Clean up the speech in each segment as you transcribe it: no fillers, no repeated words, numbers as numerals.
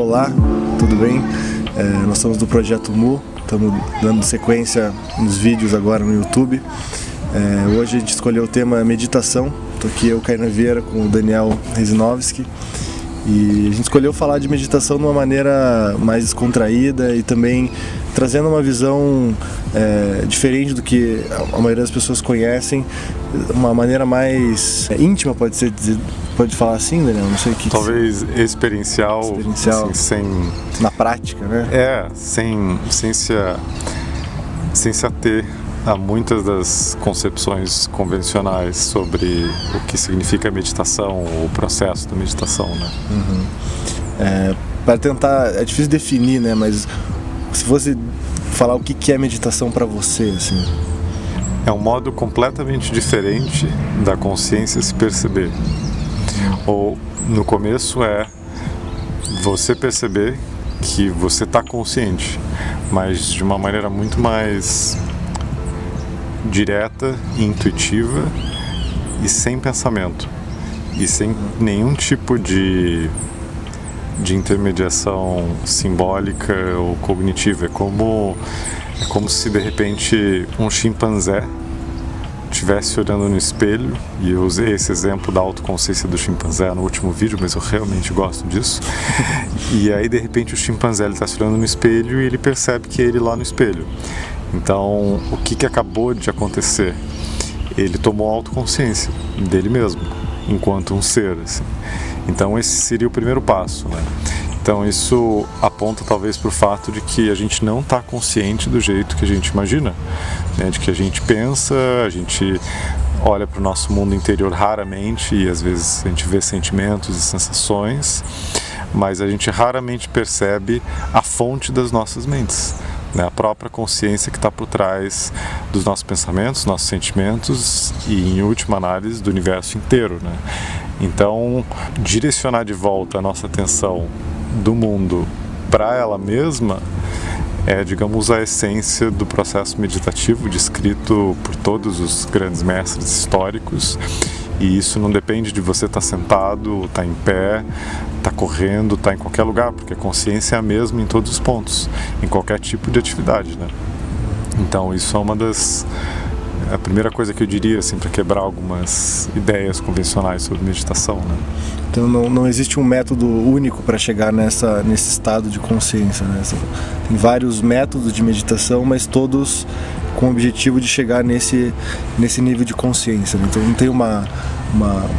Olá, tudo bem? Nós somos do Projeto Mu, estamos dando sequência nos vídeos agora no YouTube. Hoje a gente escolheu o tema meditação. Estou aqui eu, Kainan Vieira, com o Daniel Rezinovski. E a gente escolheu falar de meditação de uma maneira mais descontraída e também trazendo uma visão diferente do que a maioria das pessoas conhecem, uma maneira mais íntima, pode falar assim, Daniel? Não sei o que. Talvez experiencial assim, sem... na prática, né? Sem se ater a muitas das concepções convencionais sobre o que significa meditação, o processo da meditação, né? Para tentar, é difícil definir, né? Mas se fosse falar o que é meditação para você, assim. É um modo completamente diferente da consciência se perceber. Ou no começo é você perceber que você está consciente, mas de uma maneira muito mais direta, intuitiva e sem pensamento e sem nenhum tipo de intermediação simbólica ou cognitiva. É como se de repente um chimpanzé estivesse olhando no espelho, e eu usei esse exemplo da autoconsciência do chimpanzé no último vídeo, mas eu realmente gosto disso. E aí de repente o chimpanzé está se olhando no espelho e ele percebe que é ele lá no espelho. Então, o que acabou de acontecer? Ele tomou autoconsciência dele mesmo, enquanto um ser, assim. Então, esse seria o primeiro passo, né? Então, isso aponta talvez para o fato de que a gente não está consciente do jeito que a gente imagina, né? De que a gente pensa, a gente olha para o nosso mundo interior raramente e às vezes a gente vê sentimentos e sensações, mas a gente raramente percebe a fonte das nossas mentes, né? A própria consciência que está por trás dos nossos pensamentos, nossos sentimentos e, em última análise, do universo inteiro, né? Então, direcionar de volta a nossa atenção do mundo para ela mesma é, digamos, a essência do processo meditativo descrito por todos os grandes mestres históricos. E isso não depende de você estar sentado, estar em pé, estar correndo, estar em qualquer lugar, porque a consciência é a mesma em todos os pontos, em qualquer tipo de atividade, né? Então isso é a primeira coisa que eu diria, assim, para quebrar algumas ideias convencionais sobre meditação, né? Então não existe um método único para chegar nesse estado de consciência, né? Tem vários métodos de meditação, mas todos com o objetivo de chegar nesse nível de consciência, né? Então não tem uma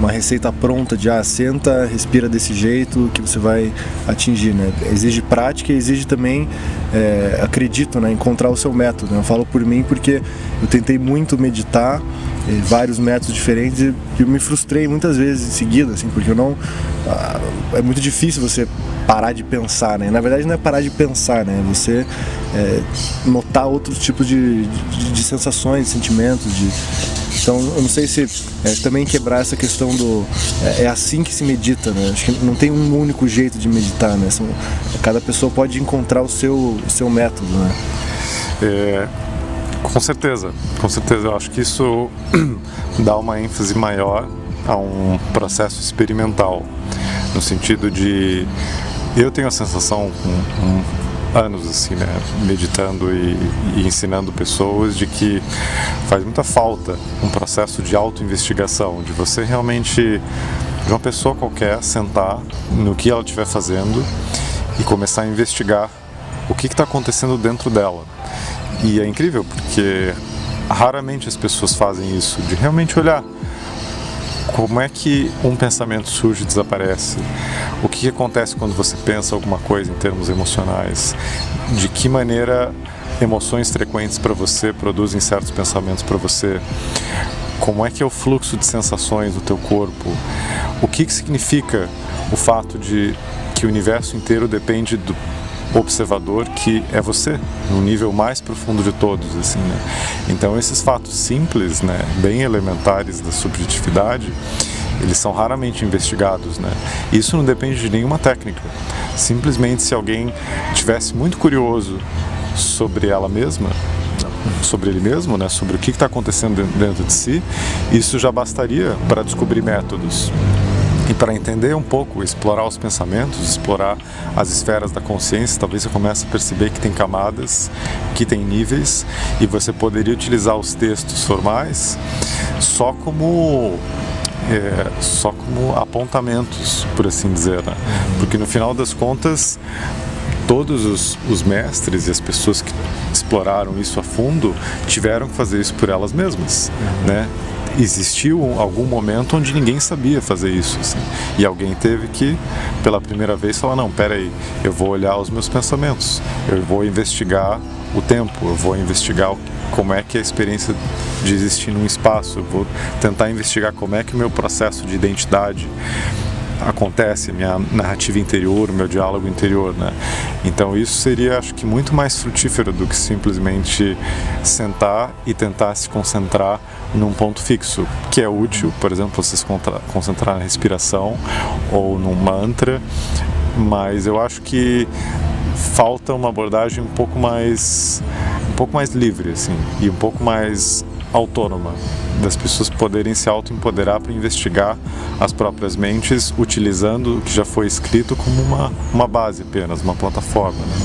receita pronta de senta, respira desse jeito que você vai atingir, né? Exige prática e exige também, acredito, né, encontrar o seu método, né? Eu falo por mim porque eu tentei muito meditar, vários métodos diferentes, e eu me frustrei muitas vezes em seguida, assim, porque é muito difícil você parar de pensar, né? Na verdade não é parar de pensar, né? Você notar outros tipos de sensações, de sentimentos, Então, eu não sei se também quebrar essa questão é assim que se medita, né? Acho que não tem um único jeito de meditar, né? Cada pessoa pode encontrar o seu método, né? Com certeza. Eu acho que isso dá uma ênfase maior a um processo experimental, no sentido de... Eu tenho a sensação com anos, assim, né, meditando e ensinando pessoas, de que faz muita falta um processo de auto-investigação, de você realmente, de uma pessoa qualquer, sentar no que ela estiver fazendo e começar a investigar o que está acontecendo dentro dela. E é incrível, porque raramente as pessoas fazem isso, de realmente olhar como é que um pensamento surge e desaparece, o que acontece quando você pensa alguma coisa em termos emocionais, de que maneira emoções frequentes para você produzem certos pensamentos para você, como é que é o fluxo de sensações do teu corpo, o que significa o fato de que o universo inteiro depende do observador, que é você, no nível mais profundo de todos, assim, né? Então esses fatos simples, né, bem elementares da subjetividade, eles são raramente investigados, né? Isso não depende de nenhuma técnica. Simplesmente, se alguém estivesse muito curioso sobre ela mesma, sobre ele mesmo, né, sobre o que está acontecendo dentro de si, isso já bastaria para descobrir métodos. E para entender um pouco, explorar os pensamentos, explorar as esferas da consciência, talvez você comece a perceber que tem camadas, que tem níveis, e você poderia utilizar os textos formais só como apontamentos, por assim dizer, né? Porque no final das contas, todos os mestres e as pessoas que exploraram isso a fundo tiveram que fazer isso por elas mesmas, né? Existiu algum momento onde ninguém sabia fazer isso, assim, e alguém teve que, pela primeira vez, falar: não, peraí, eu vou olhar os meus pensamentos, eu vou investigar o tempo, eu vou investigar como é que é a experiência de existir num espaço, eu vou tentar investigar como é que o meu processo de identidade acontece, minha narrativa interior, o meu diálogo interior, né? Então isso seria, acho que, muito mais frutífero do que simplesmente sentar e tentar se concentrar num ponto fixo, que é útil, por exemplo, você se concentrar na respiração ou num mantra, mas eu acho que falta uma abordagem um pouco mais livre, assim, e um pouco mais autônoma, das pessoas poderem se autoempoderar para investigar as próprias mentes, utilizando o que já foi escrito como uma base apenas, uma plataforma, né?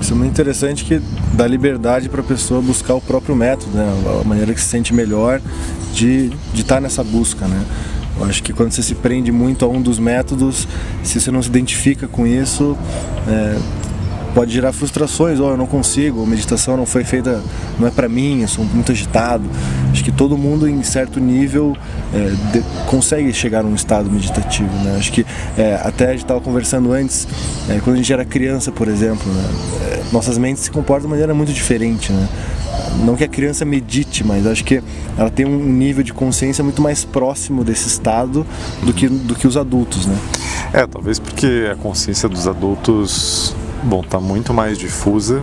Isso é muito interessante, que dá liberdade para a pessoa buscar o próprio método, né? A maneira que se sente melhor de estar nessa busca, né? Eu acho que quando você se prende muito a um dos métodos, se você não se identifica com isso, pode gerar frustrações: eu não consigo, a meditação não foi feita, não é para mim, eu sou muito agitado. Acho que todo mundo, em certo nível, consegue chegar num estado meditativo, né? Acho que até a gente estava conversando antes, quando a gente era criança, por exemplo, né? Nossas mentes se comportam de maneira muito diferente, né? Não que a criança medite, mas acho que ela tem um nível de consciência muito mais próximo desse estado do que os adultos, né? Talvez porque a consciência dos adultos, está muito mais difusa,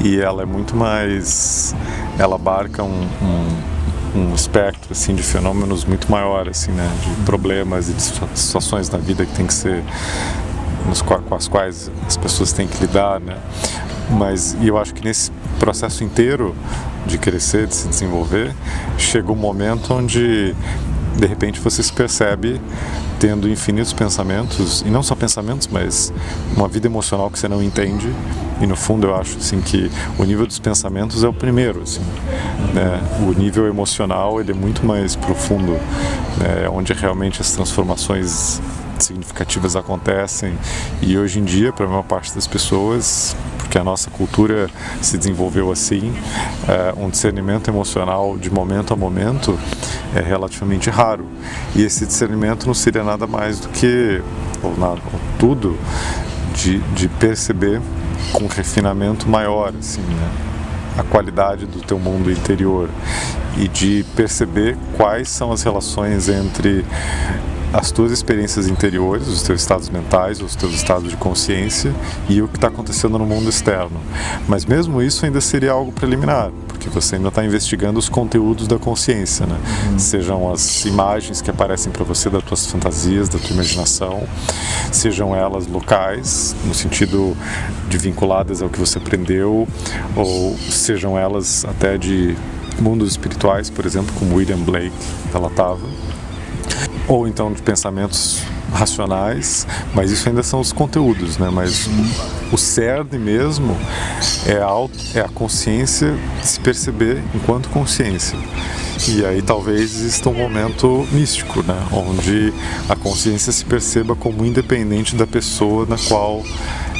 e ela é muito mais, ela abarca um espectro, assim, de fenômenos muito maior, assim, né, de problemas e de situações na vida que tem que ser, com as quais as pessoas têm que lidar, né? Mas eu acho que nesse processo inteiro de crescer, de se desenvolver, chega um momento onde, de repente, você se percebe tendo infinitos pensamentos, e não só pensamentos, mas uma vida emocional que você não entende. E no fundo eu acho, assim, que o nível dos pensamentos é o primeiro, assim, né? O nível emocional, ele é muito mais profundo, né? Onde realmente as transformações significativas acontecem. E hoje em dia, para a maior parte das pessoas, porque a nossa cultura se desenvolveu assim, um discernimento emocional de momento a momento é relativamente raro. E esse discernimento não seria nada mais do que, ou tudo, de perceber com refinamento maior, assim, né, a qualidade do teu mundo interior, e de perceber quais são as relações entre as tuas experiências interiores, os teus estados mentais, os teus estados de consciência, e o que está acontecendo no mundo externo. Mas mesmo isso ainda seria algo preliminar, porque você ainda está investigando os conteúdos da consciência, né? Sejam as imagens que aparecem para você das tuas fantasias, da tua imaginação, sejam elas locais, no sentido de vinculadas ao que você aprendeu, ou sejam elas até de mundos espirituais, por exemplo, como William Blake relatava, ou então de pensamentos racionais, mas isso ainda são os conteúdos, né? Mas o cerne mesmo é a consciência de se perceber enquanto consciência. E aí talvez exista um momento místico, né? Onde a consciência se perceba como independente da pessoa na qual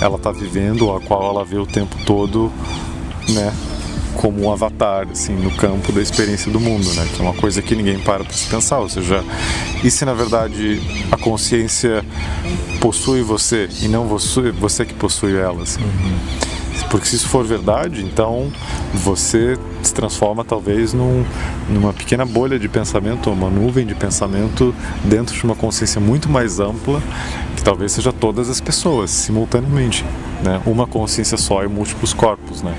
ela está vivendo, ou a qual ela vê o tempo todo, né, como um avatar, assim, no campo da experiência do mundo, né? Que é uma coisa que ninguém para se pensar. Ou seja, e se na verdade a consciência possui você e não você que possui ela, assim? Porque se isso for verdade, então você se transforma talvez numa pequena bolha de pensamento, ou uma nuvem de pensamento dentro de uma consciência muito mais ampla, que talvez seja todas as pessoas simultaneamente, né? Uma consciência só e múltiplos corpos, né?